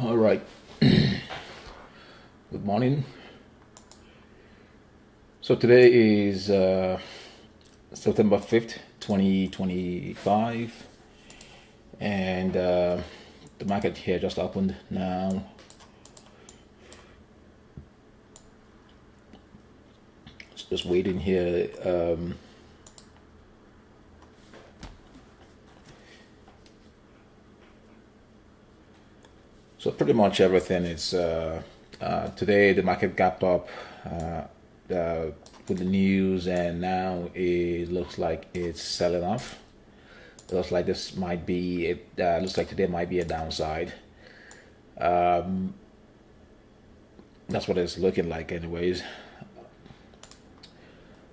All right. Good morning. So today is September 5th, 2025, and the market here just opened now. Just waiting here. So pretty much everything is today the market gapped up with the news, and now it looks like it's selling off. It looks like this might be it. Looks like today might be a downside. That's what it's looking like, anyways.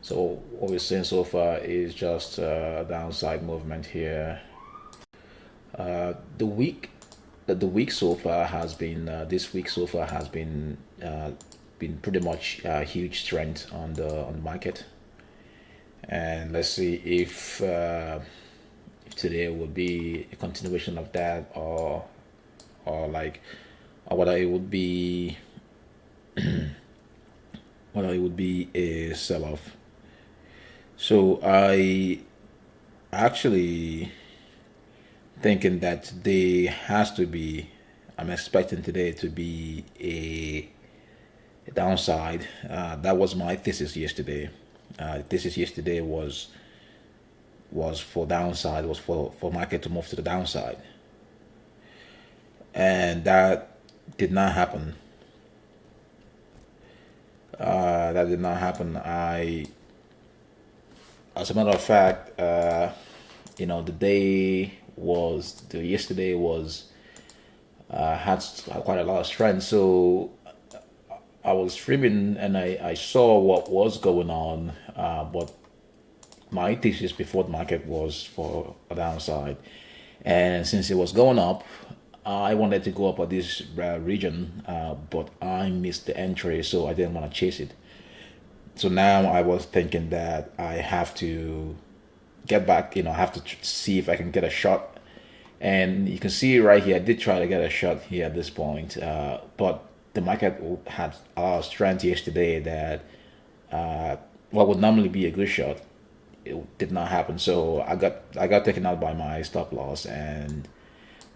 So what we're seeing so far is just a downside movement here. The week the week so far has been this week so far has been pretty much huge strength on the market, and let's see if today will be a continuation of that, or like or whether it would be a sell off. So I actually thinking that today has to be. I'm expecting today to be a downside. That was my thesis yesterday. Thesis yesterday was for downside. Was for market to move to the downside, and that did not happen. That did not happen. As a matter of fact, the yesterday was had quite a lot of strength. So I was streaming and I saw what was going on, but my thesis before the market was for a downside, and since it was going up, I wanted to go up at this region, but I missed the entry, so I didn't want to chase it. So now I was thinking that I have to get back. I have to see if I can get a shot. And you can see right here, I did try to get a shot here at this point, but the market had a lot of strength yesterday that what would normally be a good shot, it did not happen. So I got taken out by my stop loss, and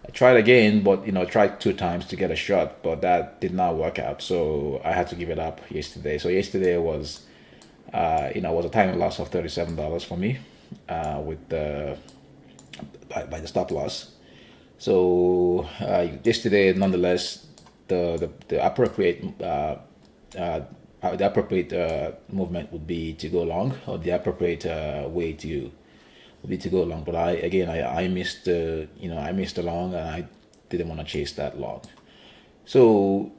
I tried again, but tried two times to get a shot, but that did not work out. So I had to give it up yesterday. So yesterday was a tiny loss of $37 for me, with the by the stop loss. So yesterday, nonetheless, the appropriate movement would be to go long, or the appropriate way to would be to go long. But I missed I missed the long, and I didn't want to chase that long. So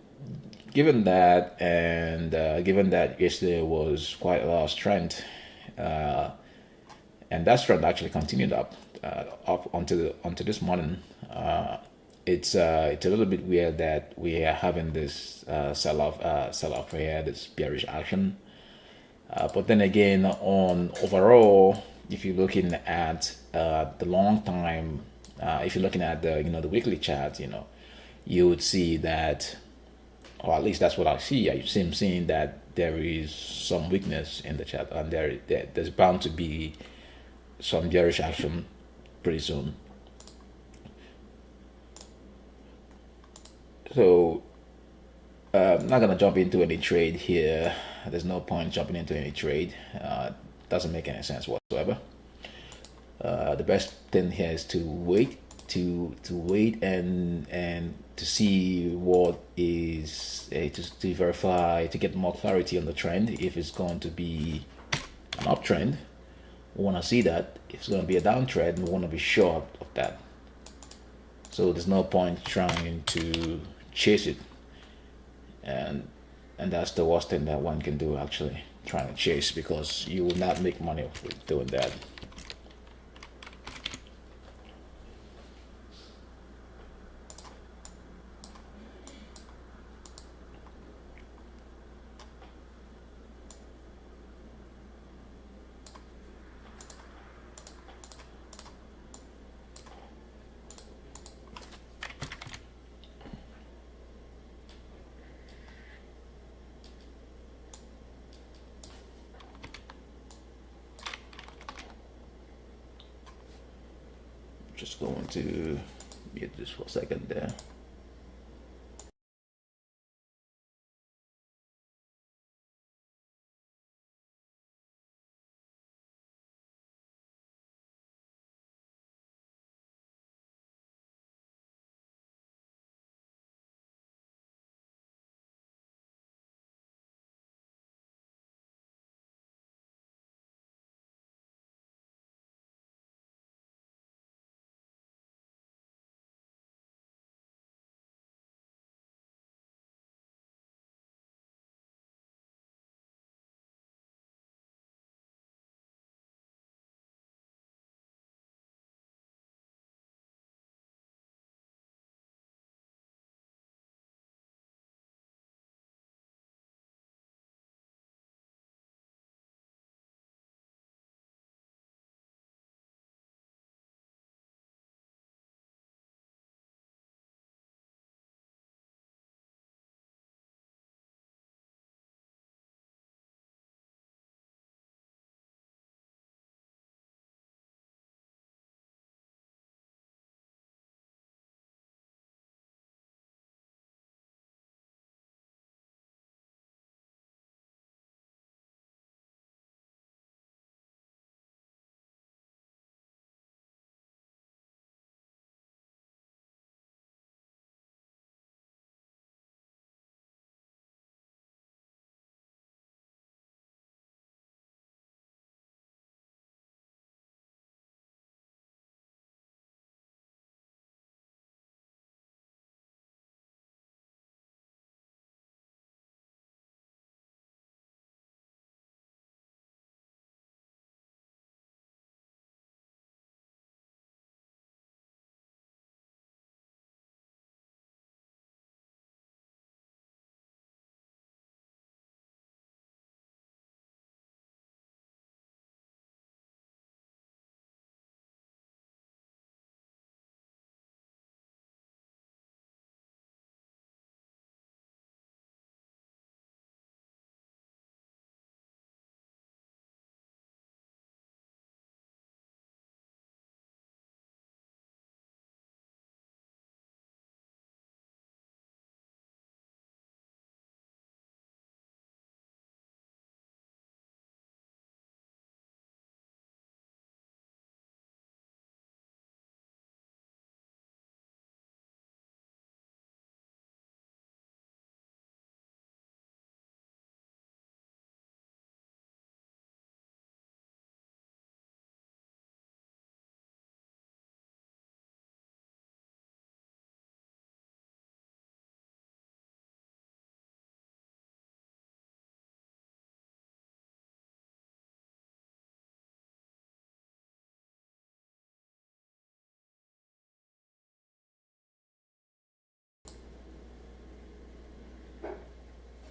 given that, and given that yesterday was quite a lot of strength, uh, and that strength actually continued up onto this morning. It's a little bit weird that we are having this sell off here, this bearish action. But then again, on overall, if you're looking at the long time, if you're looking at the weekly chart, you would see that, or at least that's what I see. I'm seeing that there is some weakness in the chart, and there's bound to be some bearish action pretty soon. So I'm not gonna jump into any trade here. There's no point jumping into any trade. Doesn't make any sense whatsoever. The best thing here is to wait, to wait and to see what is to verify, to get more clarity on the trend. If it's going to be an uptrend, we want to see that. If it's going to be a downtrend, we want to be sure of that. So there's no point trying to chase it, and that's the worst thing that one can do, actually, trying to chase, because you will not make money with doing that. Just going to mute this for a second there.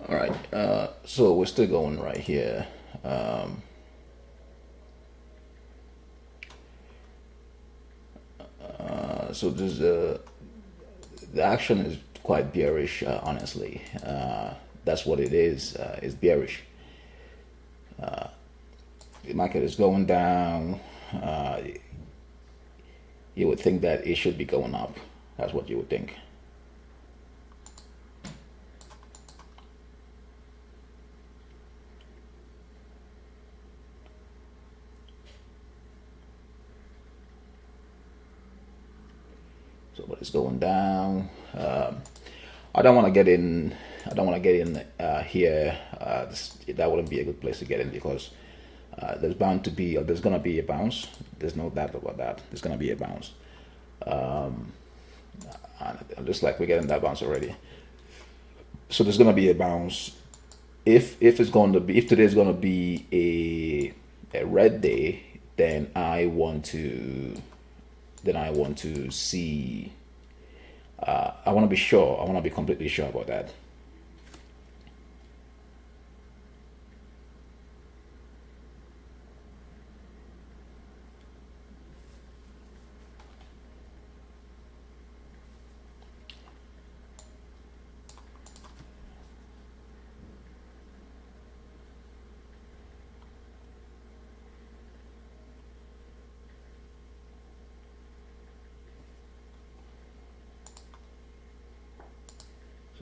All right. So we're still going right here. So this the action is quite bearish, honestly. That's what it is. It's bearish. The market is going down. Uh, you would think that it should be going up. That's what you would think. So, but it's going down. I don't want to get in. I don't want to get in here. That wouldn't be a good place to get in because there's bound to be, or there's gonna be a bounce. There's no doubt about that. There's gonna be a bounce. And just like we're getting that bounce already. So there's gonna be a bounce. If it's going to be, if today's gonna be a red day, then I want to see. I want to be sure. I want to be completely sure about that.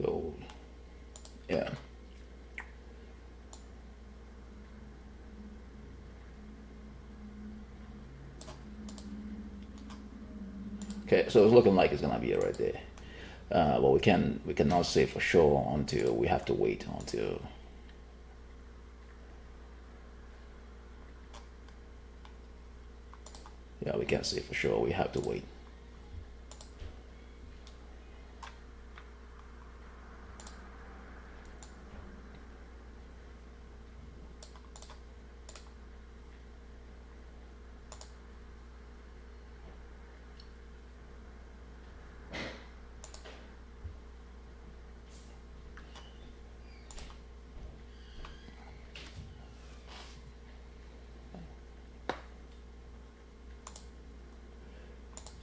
So yeah. Okay, so it's looking like it's gonna be right there. But we cannot say for sure until we have to wait until. Yeah, we can't say for sure. We have to wait.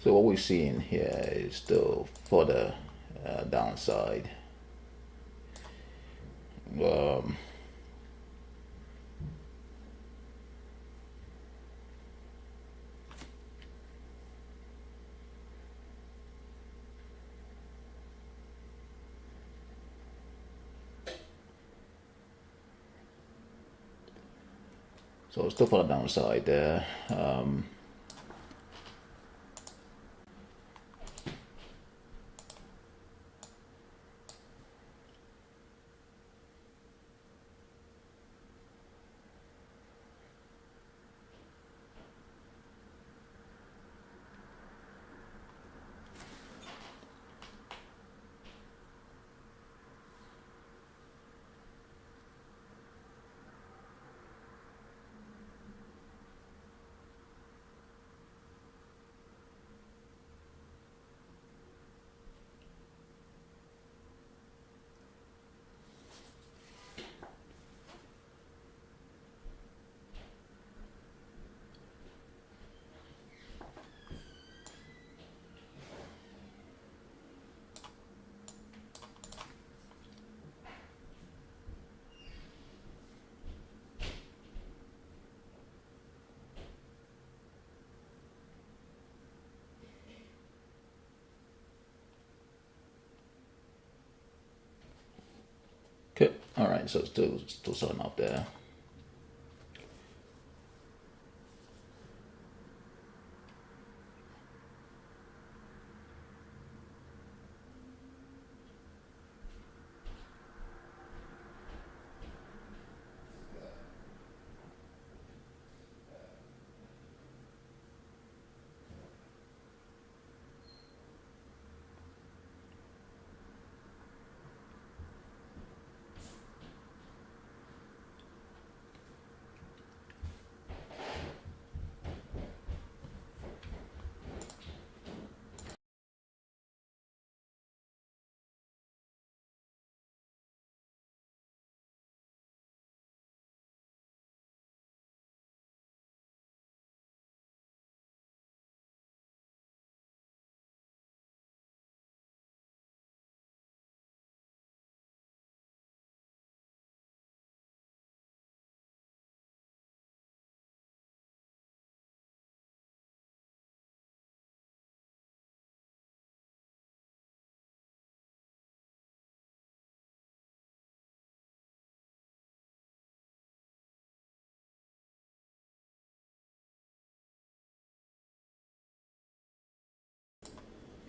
So what we're seeing here is the further downside. Um, so still further downside there. Okay, all right. So still selling up there.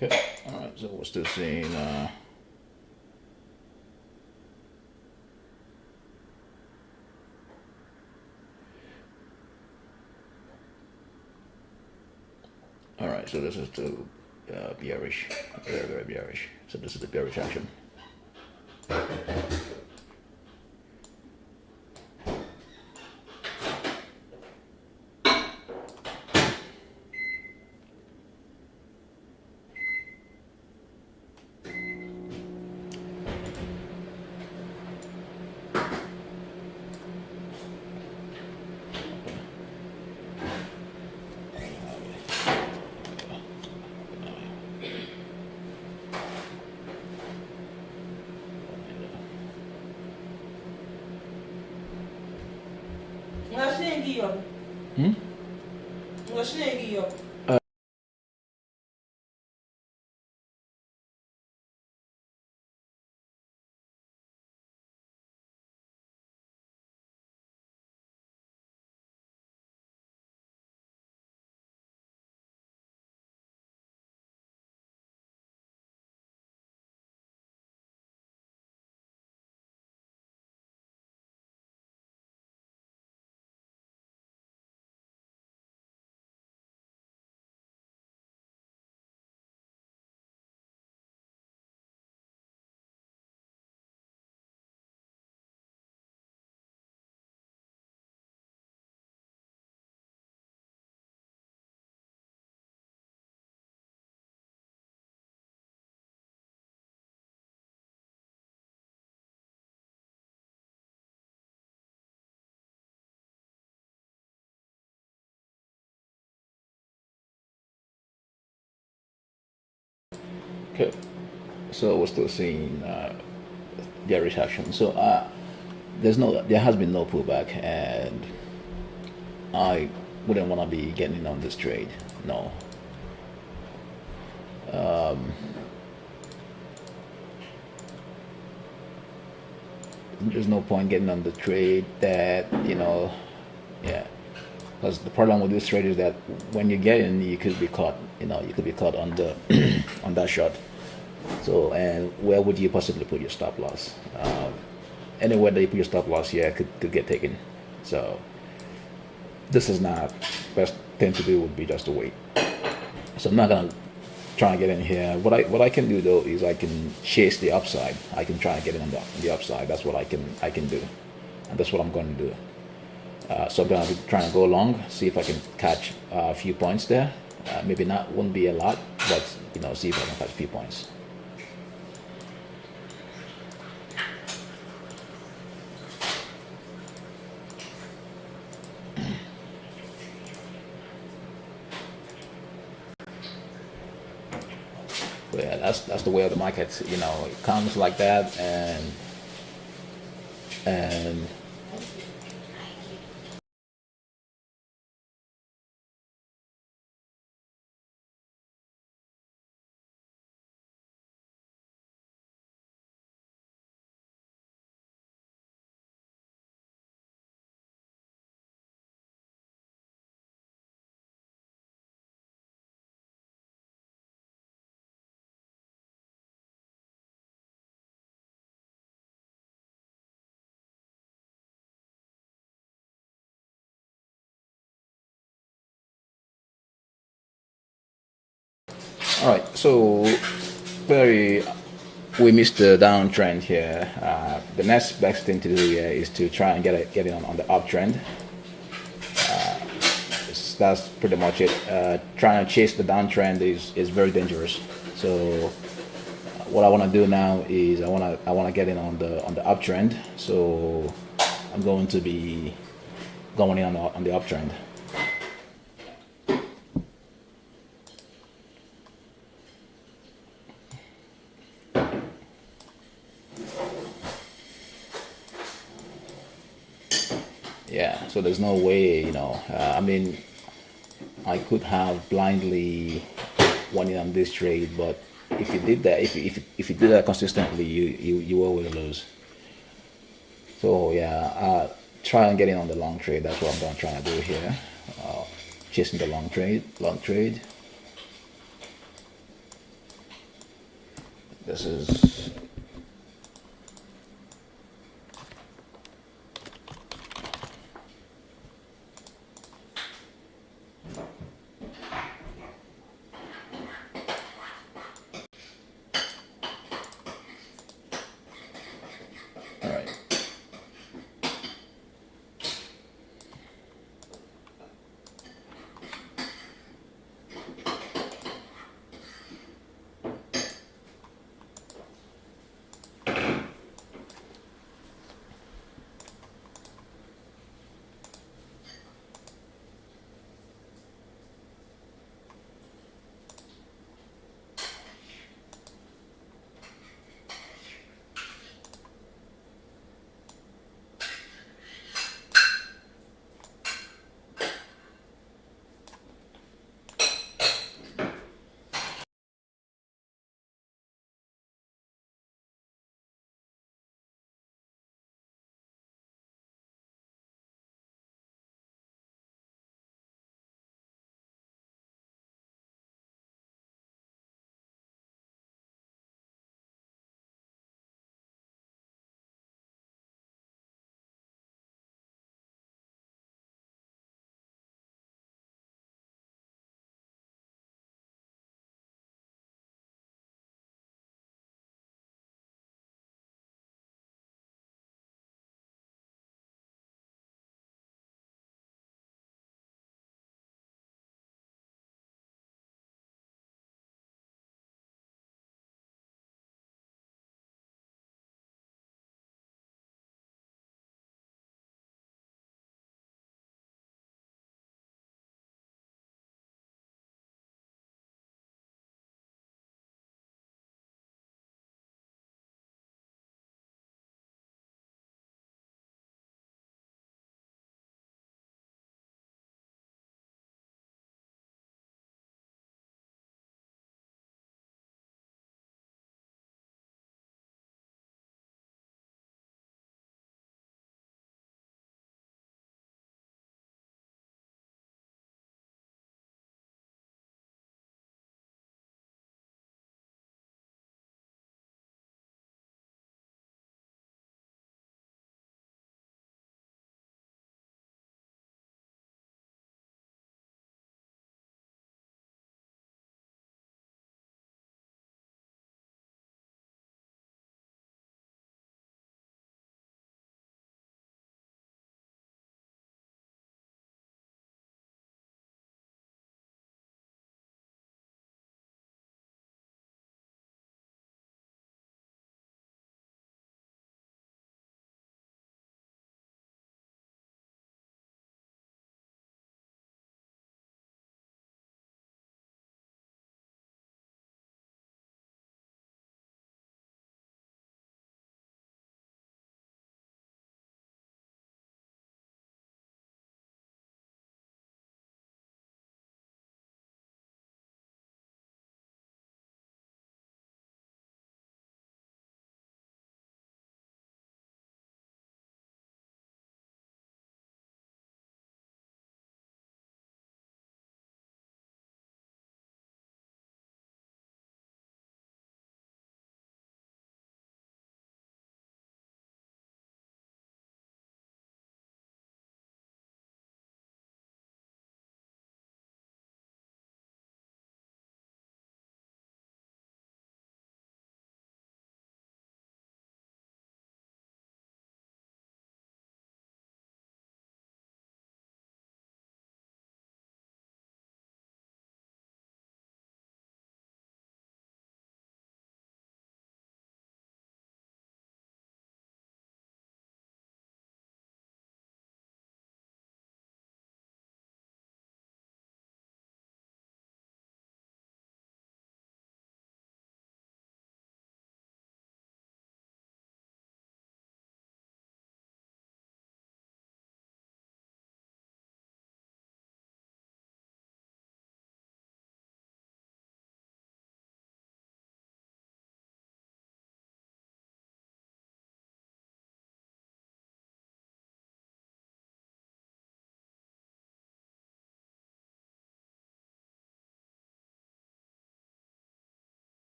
Okay, all right. So we're still seeing. All right. So this is the bearish, very bearish. So this is the bearish action. Nga shengi yo. Hmm? Nga shengi yo. Okay. So we're still seeing their reaction. So there has been no pullback, and I wouldn't want to be getting in on this trade. No. There's no point getting on the trade that, yeah. Because the problem with this trade is that when you get in, you could be caught. You could be caught on the on that shot. So, and where would you possibly put your stop loss? Anywhere that you put your stop loss here could get taken. So, this is not best thing to do would be just to wait. So I'm not gonna try and get in here. What I can do though is I can chase the upside. I can try and get in on the upside. That's what I can do, and that's what I'm going to do. So I'm gonna be trying to go long, see if I can catch a few points there. Maybe not, won't be a lot, but see if I can catch a few points. But yeah, that's the way of the market. It comes like that, and all right. So very we missed the downtrend here. The next best thing to do here is to try and get in on the uptrend. That's pretty much it. Trying to chase the downtrend is very dangerous. So what I want to do now is I want to get in on the uptrend. So I'm going to be going in on the uptrend. Yeah, so there's no way, I mean, I could have blindly won in on this trade, but if you did that, if you do that consistently, you always lose. So yeah, try and get in on the long trade. That's what I'm going to try to do here. Chasing the long trade. This is all right.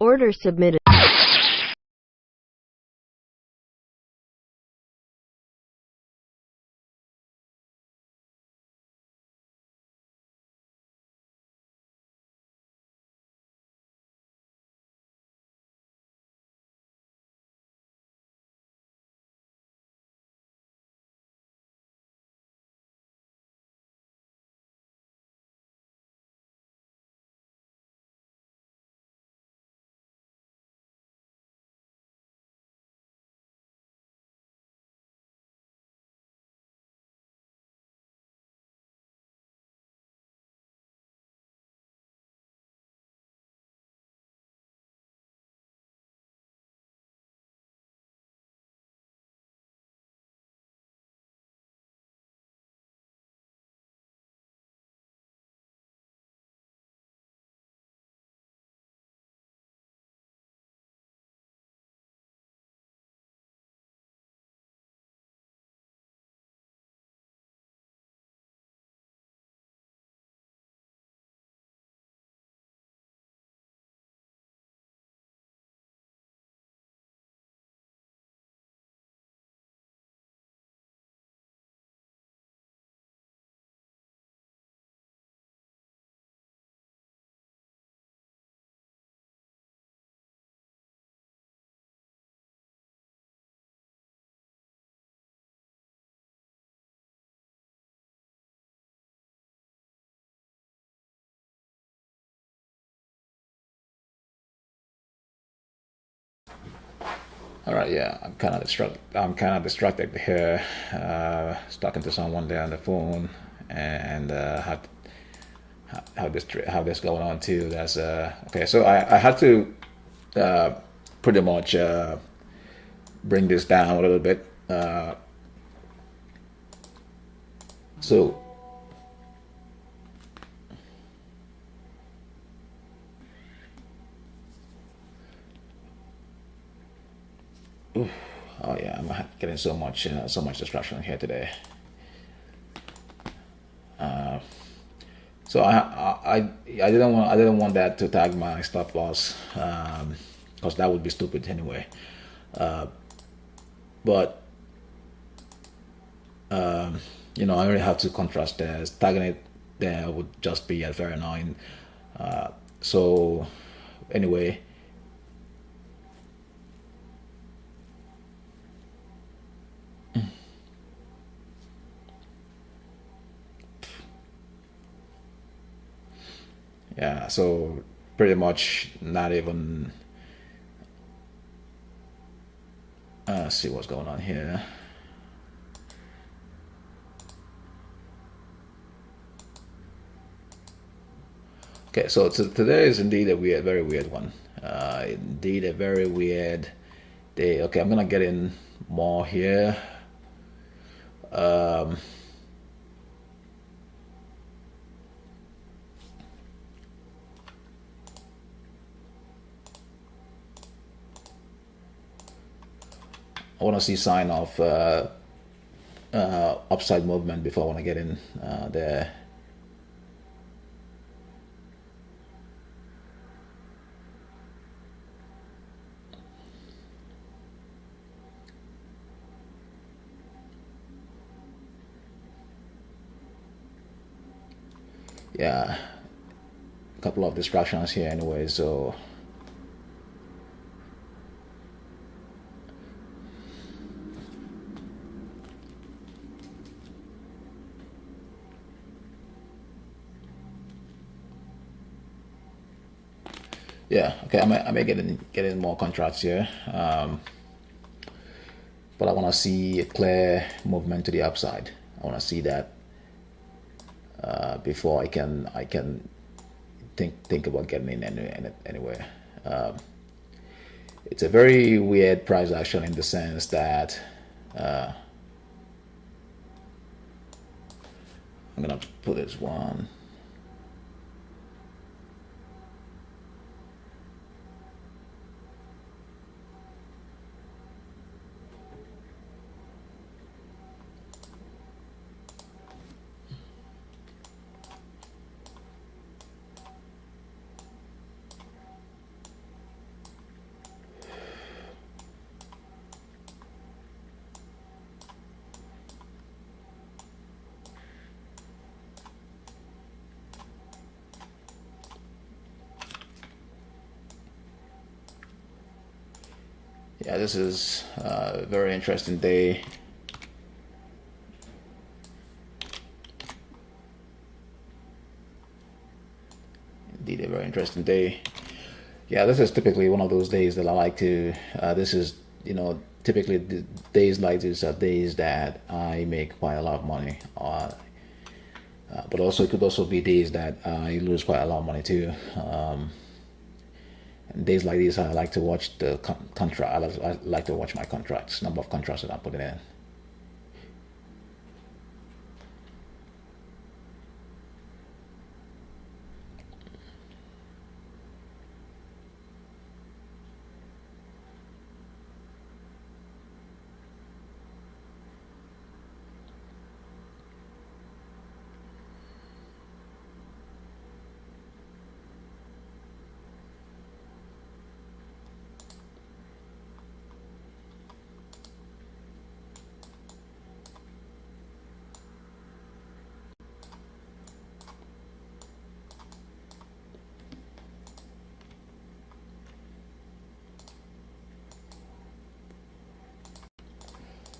Order submitted. All right, yeah, I'm kind of distracted here. Was talking to someone there on the phone, and how this going on too. That's okay. So I had to uh, pretty much bring this down a little bit. So oh yeah, I'm getting so much distraction here today. So I didn't want that to tag my stop loss because that would be stupid anyway. But I already have two contrast there. Tagging it there would just be very annoying. So anyway, yeah. So pretty much not even. See what's going on here. Okay, so today is indeed a very weird one. Indeed, a very weird day. Okay, I'm gonna get in more here. I want to see sign of upside movement before I want to get in there. Yeah, a couple of distractions here anyway. So yeah, okay, I may get in more contracts here, but I want to see a clear movement to the upside. I want to see that before I can think about getting in anywhere. It's a very weird price action in the sense that I'm gonna put this one. Yeah, this is a very interesting day. Indeed, a very interesting day. Yeah, this is typically one of those days that I like to. This is, typically the days like this are days that I make quite a lot of money. But also, it could also be days that I lose quite a lot of money too. And days like this, I like to watch the contract. I like to watch my contracts, number of contracts that I'm putting in.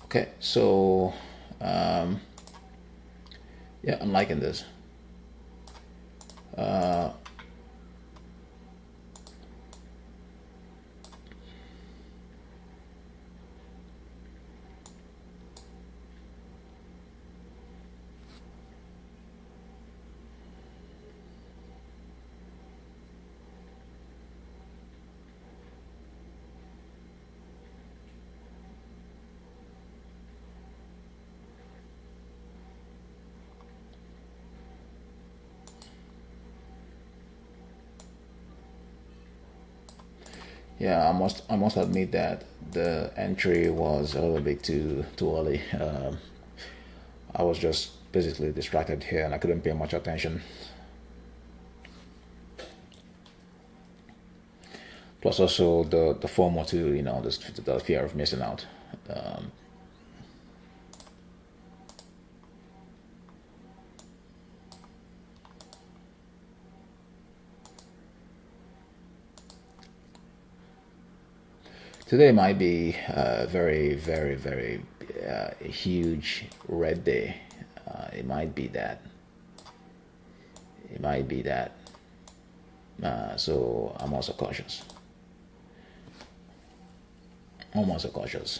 Okay, so yeah, I'm liking this. Yeah, I must admit that the entry was a little bit too early. I was just basically distracted here, and I couldn't pay much attention. Plus, also the FOMO too. The fear of missing out. Today might be a very, very, very huge red day. It might be that. It might be that. So I'm also cautious. I'm also cautious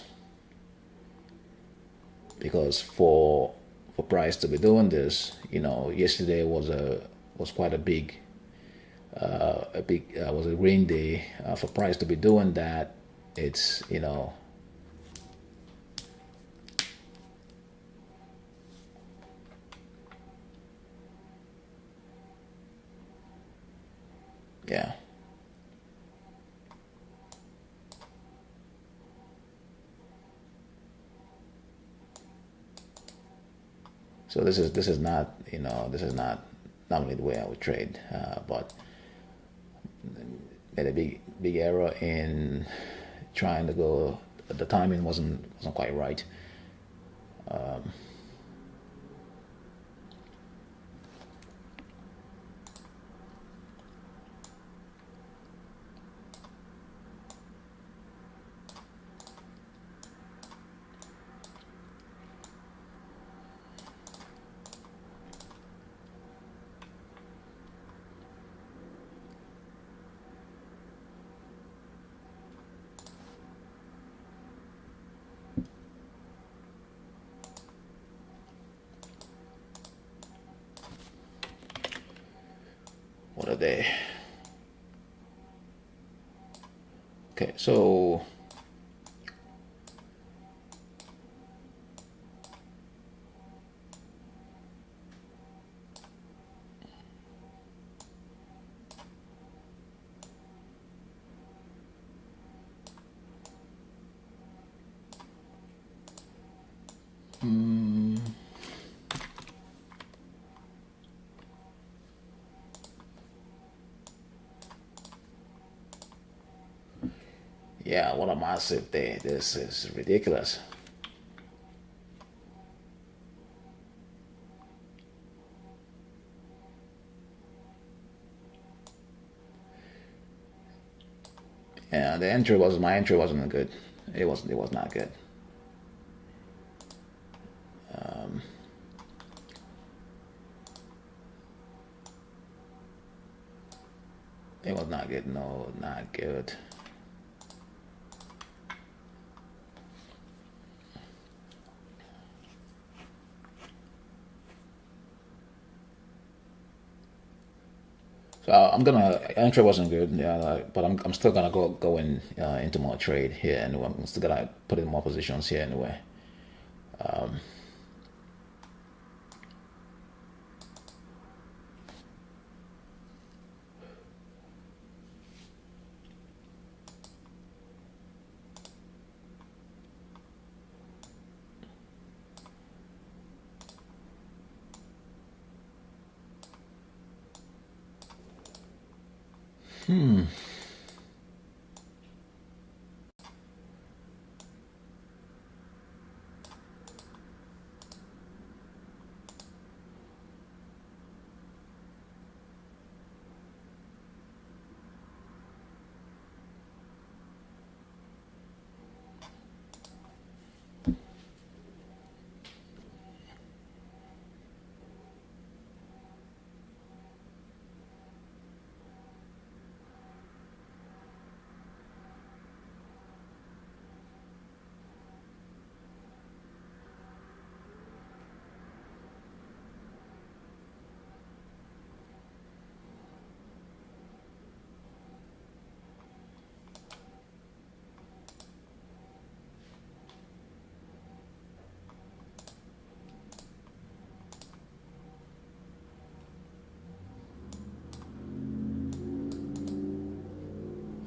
because for price to be doing this, yesterday was quite a big was a rain day. For price to be doing that, it's yeah. So this is not normally the way I would trade, but made a big error in trying to go. The timing wasn't quite right. What are they? Okay, so yeah, what a massive day! This is ridiculous. Yeah, my entry wasn't good. It was not good. It was not good. No, not good. So I'm gonna entry wasn't good, yeah, but I'm still gonna go in into more trade here, and I'm still gonna put in more positions here anyway.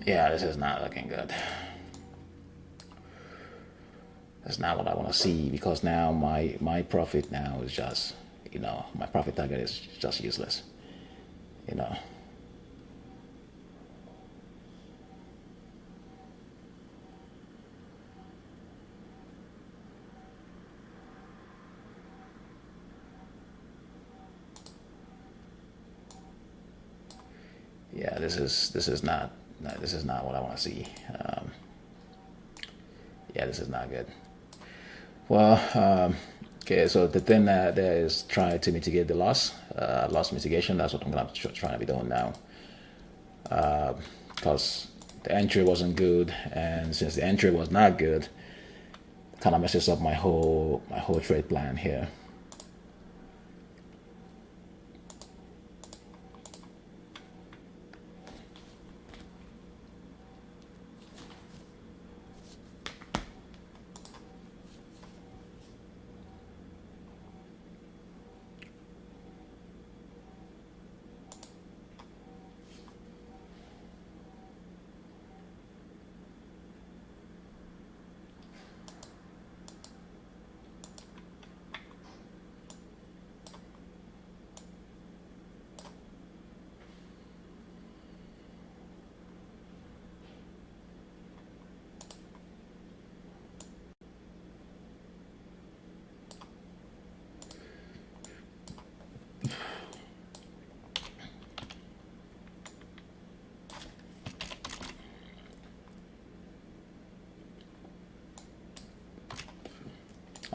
Yeah, this is not looking good. That's not what I want to see, because now my profit now is just, my profit target is just useless. You know. Yeah, this is not no, this is not what I want to see. Yeah, this is not good. Well, okay, so the thing there is try to mitigate the loss mitigation. That's what I'm gonna trying to be doing now, because the entry wasn't good, and since the entry was not good, kind of messes up my whole trade plan here.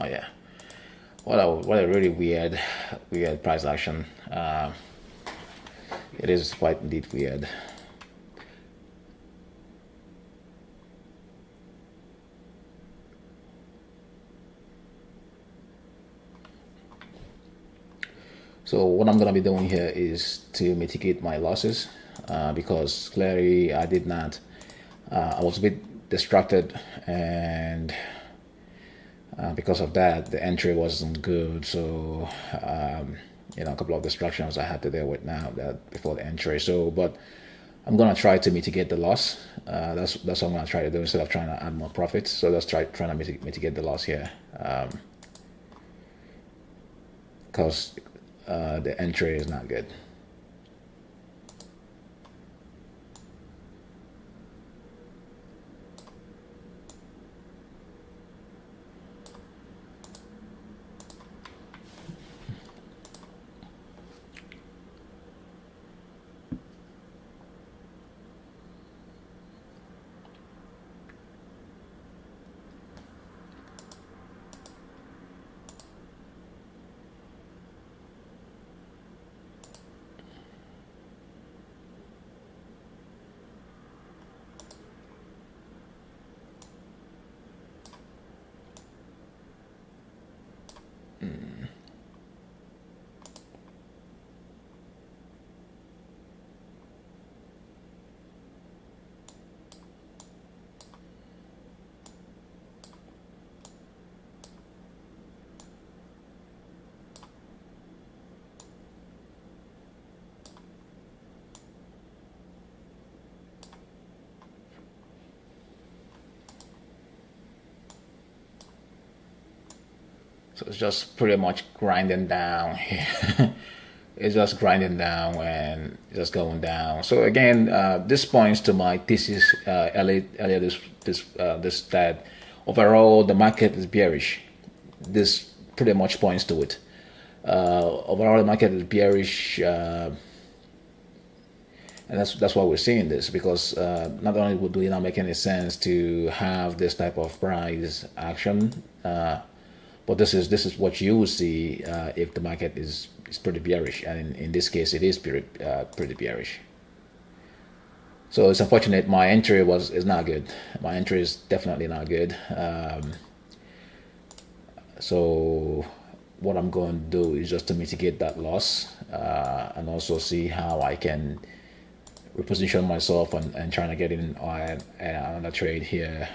Oh yeah, what a really weird price action. It is quite indeed weird. So what I'm gonna be doing here is to mitigate my losses, because clearly I did not. I was a bit distracted, and because of that, the entry wasn't good. So a couple of distractions I had to deal with now that before the entry. So, but I'm gonna try to mitigate the loss. That's what I'm gonna try to do instead of trying to add more profits. So let's trying to mitigate the loss here, because the entry is not good. So it's just pretty much grinding down. It's just grinding down and just going down. So again, this points to my thesis earlier this that overall the market is bearish. This pretty much points to it. Overall, the market is bearish, and that's why we're seeing this, because not only do it not make any sense to have this type of price action, but this is what you will see if the market is pretty bearish, and in this case, it is pretty bearish. So it's unfortunate. My entry is not good. My entry is definitely not good. So what I'm going to do is just to mitigate that loss, and also see how I can reposition myself and trying to get in on another trade here.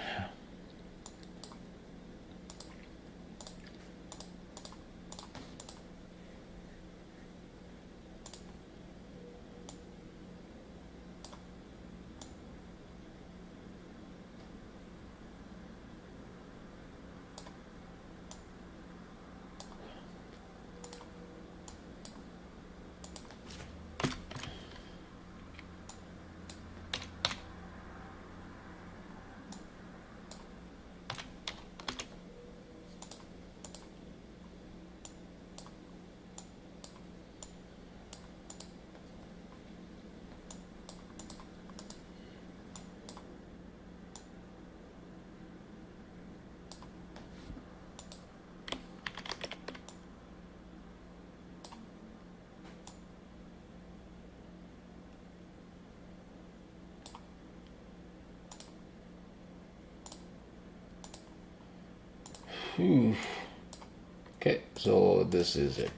Okay, so this is a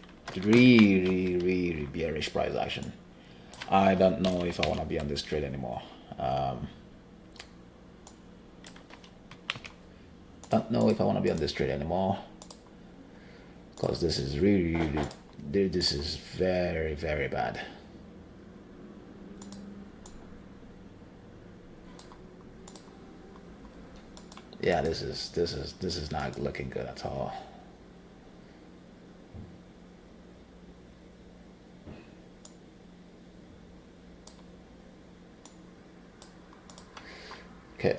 really bearish price action. I don't know if I want to be on this trade anymore. Don't know if I want to be on this trade anymore, because this is this is very bad. Yeah, this is not looking good at all. Okay,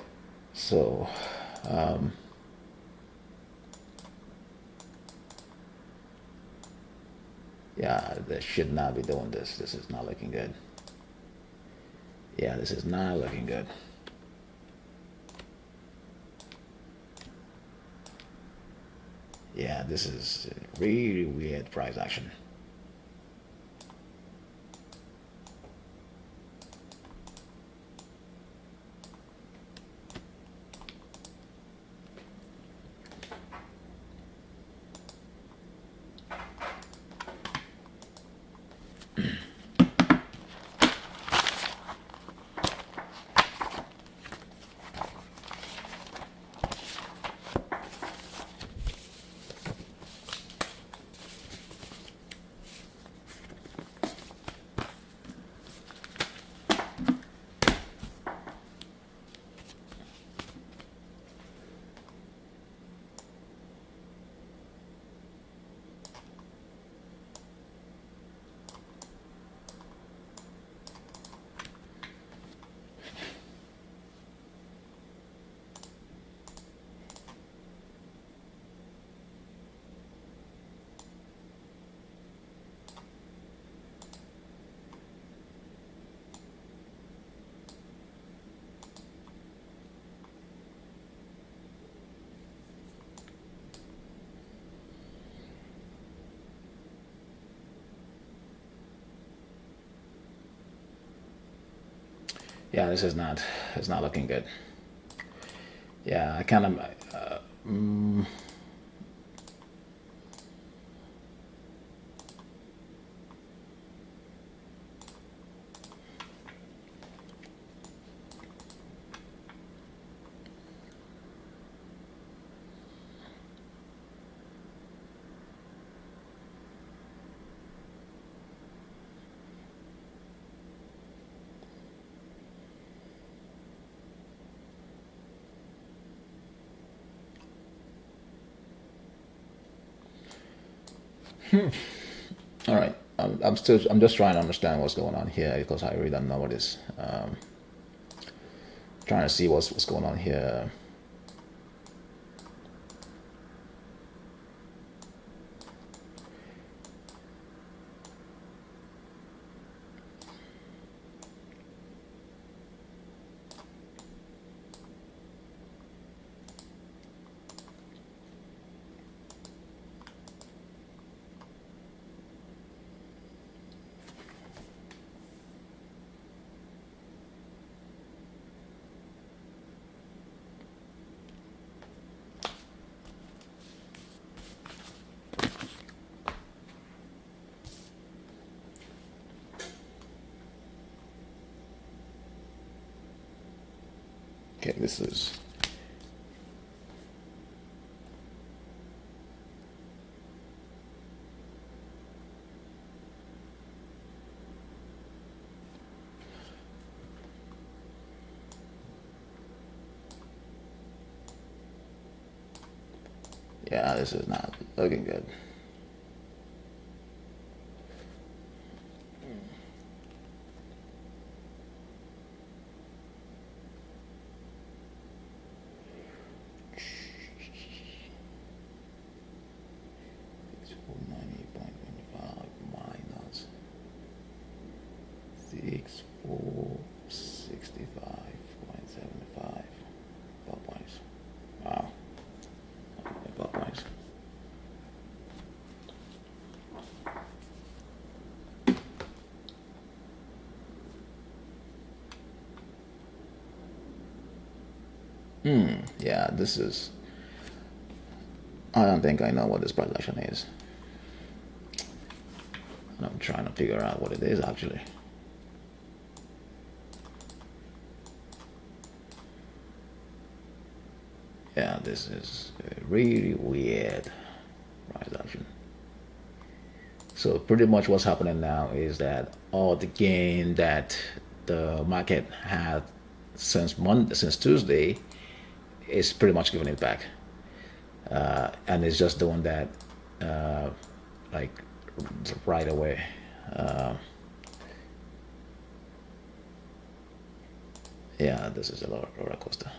so yeah, they should not be doing this. This is not looking good. Yeah, this is not looking good. Yeah, this is a really weird price action. Yeah, this is not, it's not looking good. Yeah, I kind of All right. I'm just trying to understand what's going on here because I really don't know what is. Trying to see what's going on here. Okay, this is. Yeah, this is not looking good. Minus 6465.75. 12 points. Wow. 12 points. Yeah, this is. I don't think I know what this price action is. And I'm trying to figure out what it is actually. Yeah, this is really weird price action. So pretty much what's happening now is that all the gain that the market had since Tuesday is pretty much giving it back, and it's just doing that like right away. Yeah, this is a roller coaster.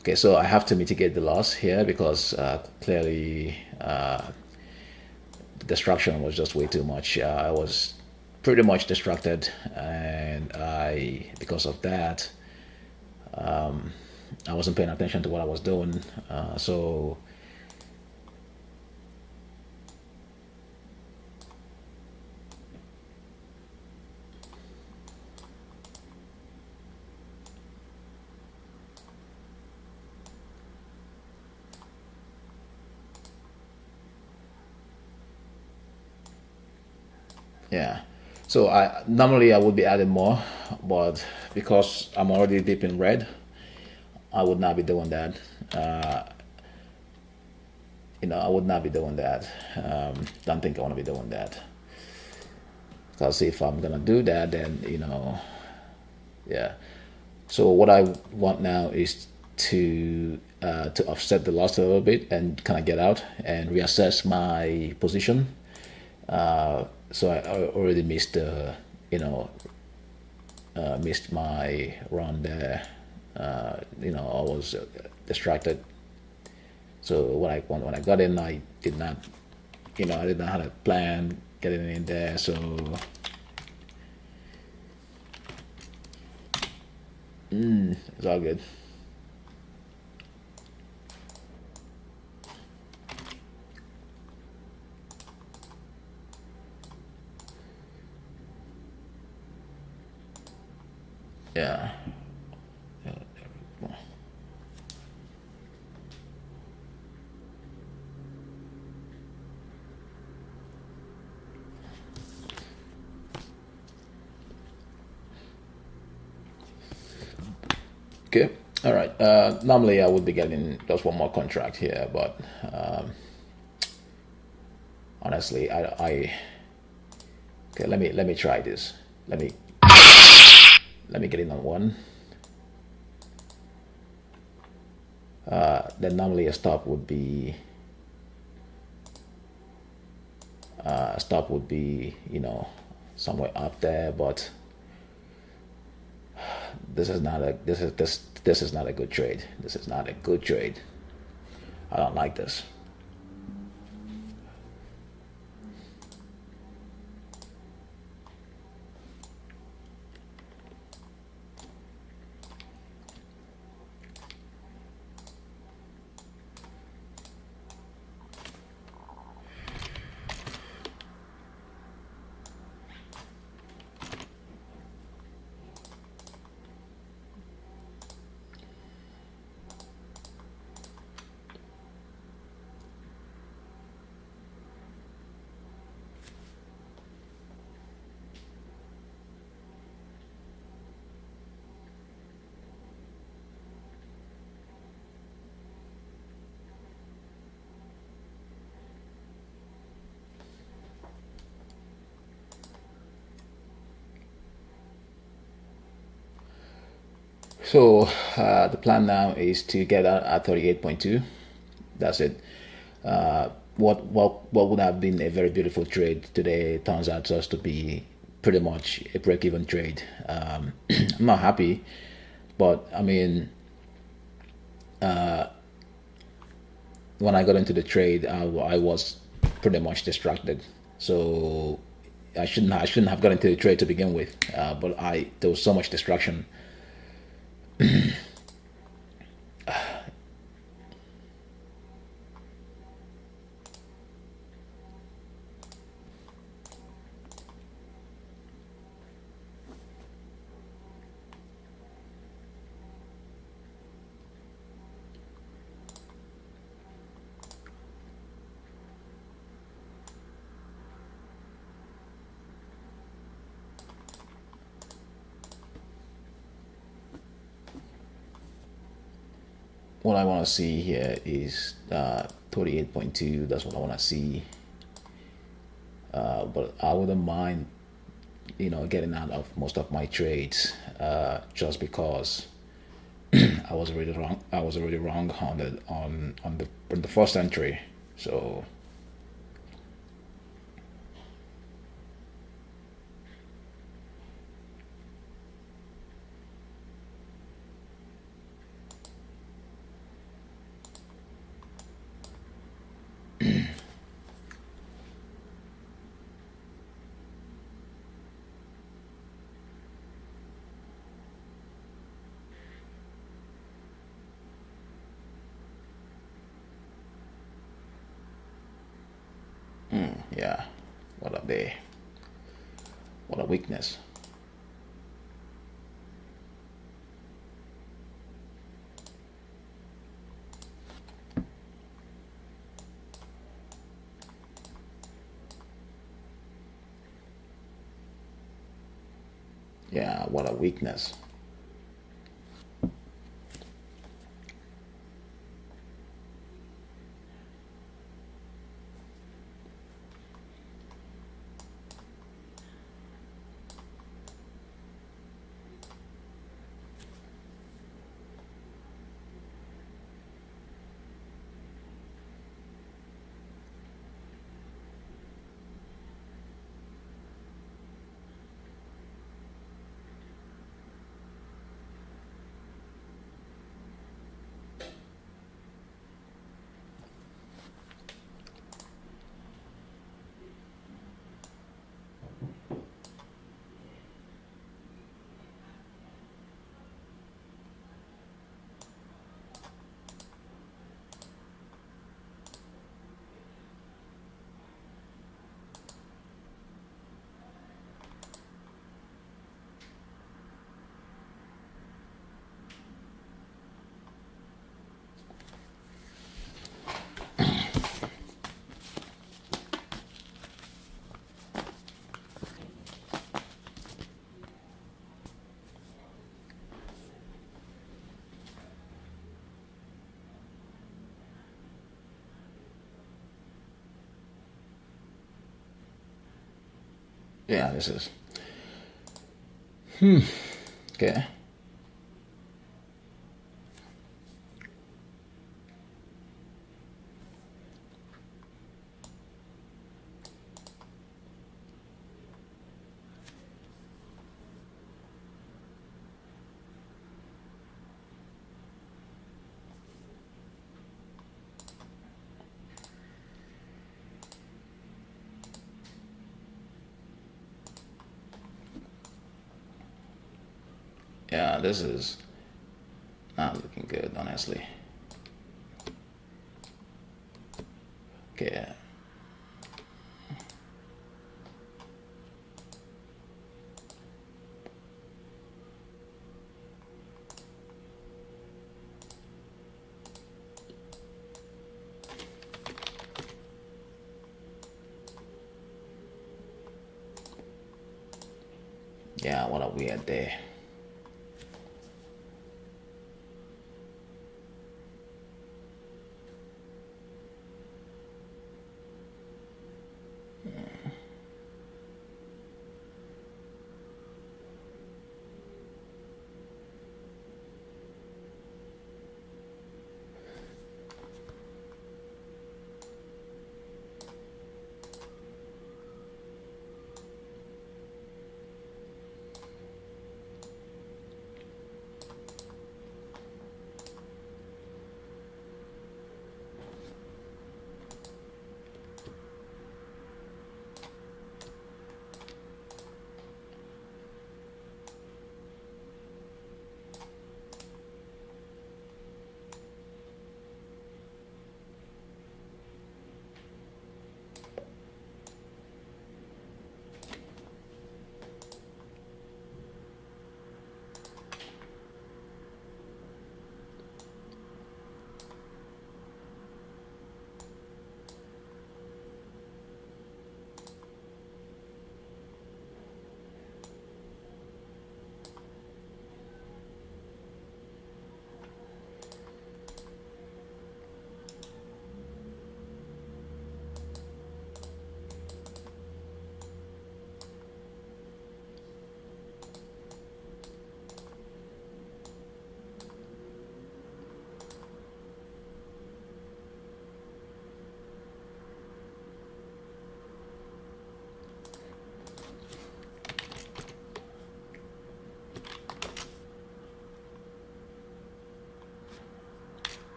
Okay, so I have to mitigate the loss here because clearly the distraction was just way too much. I was pretty much distracted, and because of that, I wasn't paying attention to what I was doing. So yeah. So I normally I would be adding more, but because I'm already deep in red, I would not be doing that. I would not be doing that. Don't think I want to be doing that. Because if I'm gonna do that, then yeah. So what I want now is to offset the loss a little bit and kind of get out and reassess my position. So I already missed missed my run there. I was distracted. So when I got in, I did not, I did not have a plan getting in there. So it's all good. Yeah. Okay. All right. Normally, I would be getting just one more contract here, but honestly, okay. Let me try this. Let me get in on one. Then normally a stop would be, somewhere up there, but this is not a good trade. This is not a good trade. I don't like this. So the plan now is to get out at 38.2. That's it. What would have been a very beautiful trade today turns out just to be pretty much a break-even trade. I'm not happy, but I mean, when I got into the trade, I was pretty much distracted. So I shouldn't have got into the trade to begin with. But there was so much distraction. What I want to see here is 38.2. That's what I want to see. But I wouldn't mind, getting out of most of my trades, just because I was already wrong. I was already wrong on the first entry. So yeah, what a day, what a weakness. Yeah, what a weakness. Yeah, this is okay. Yeah, this is not looking good, honestly. Okay. Yeah, what a weird day.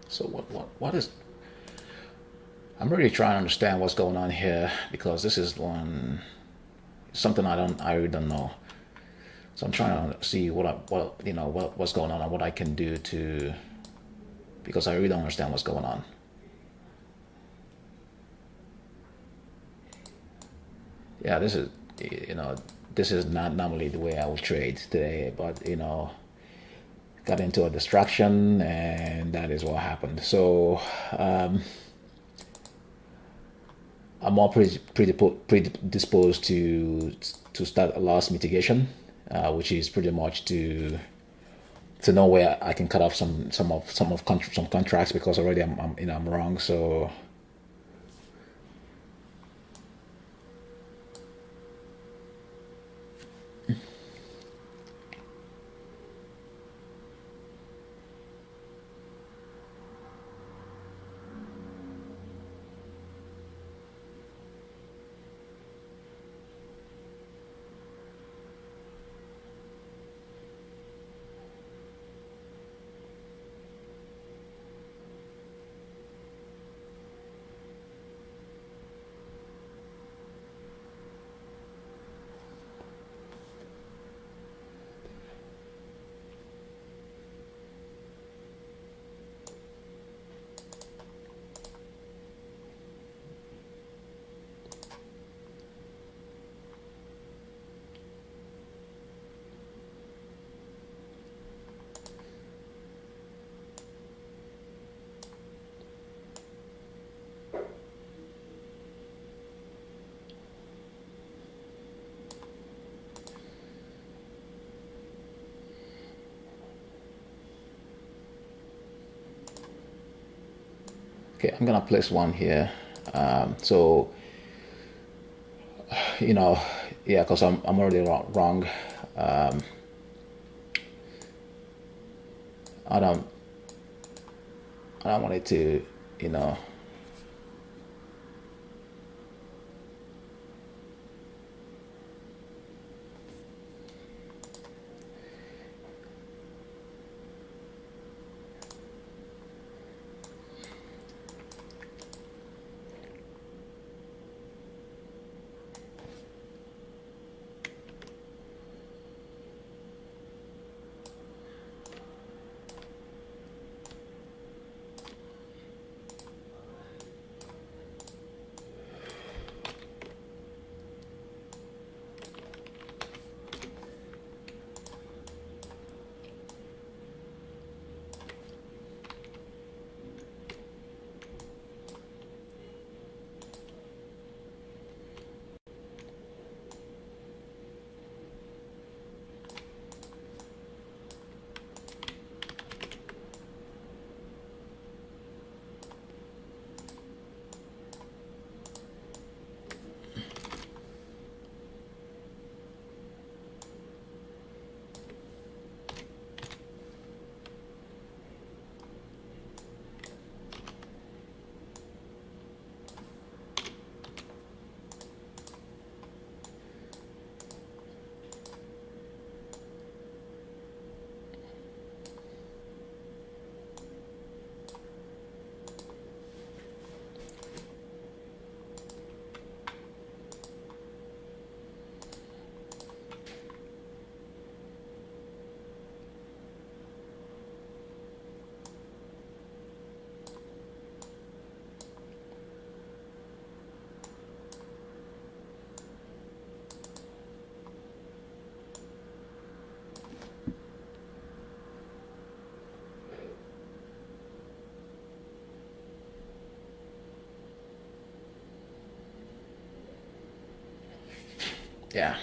So what is? I'm really trying to understand what's going on here because this is one something I really don't know. So I'm trying to see what's going on and what I can do to because I really don't understand what's going on. Yeah, this is not normally the way I would trade today, but got into a distraction and that is what happened. So I'm more predisposed to start a loss mitigation, which is pretty much to know where I can cut off some contracts because already I'm wrong. So okay, I'm gonna place one here. So you know, yeah, because I'm already wrong. I don't I don't want it to you know Yeah.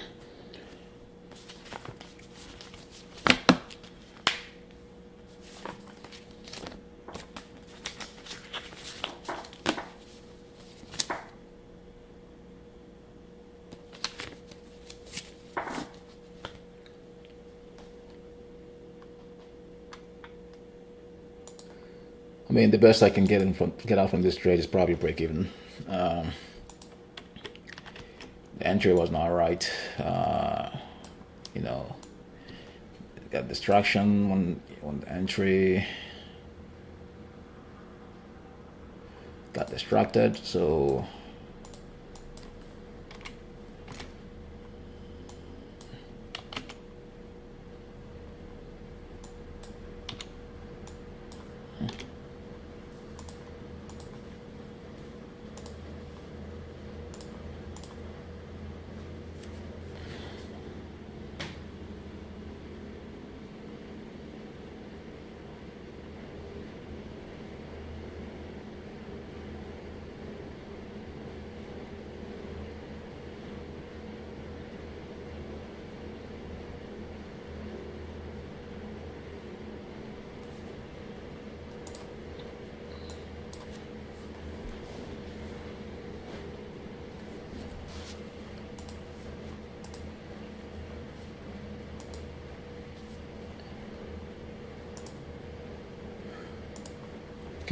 I mean, the best I can get out from this trade is probably break even. The entry was not right. You know, got distraction on the entry. Got distracted, so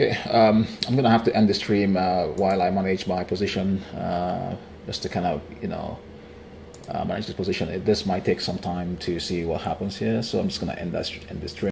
okay. I'm gonna have to end the stream while I manage my position, just to kind of manage this position. This might take some time to see what happens here, so I'm just gonna end this stream.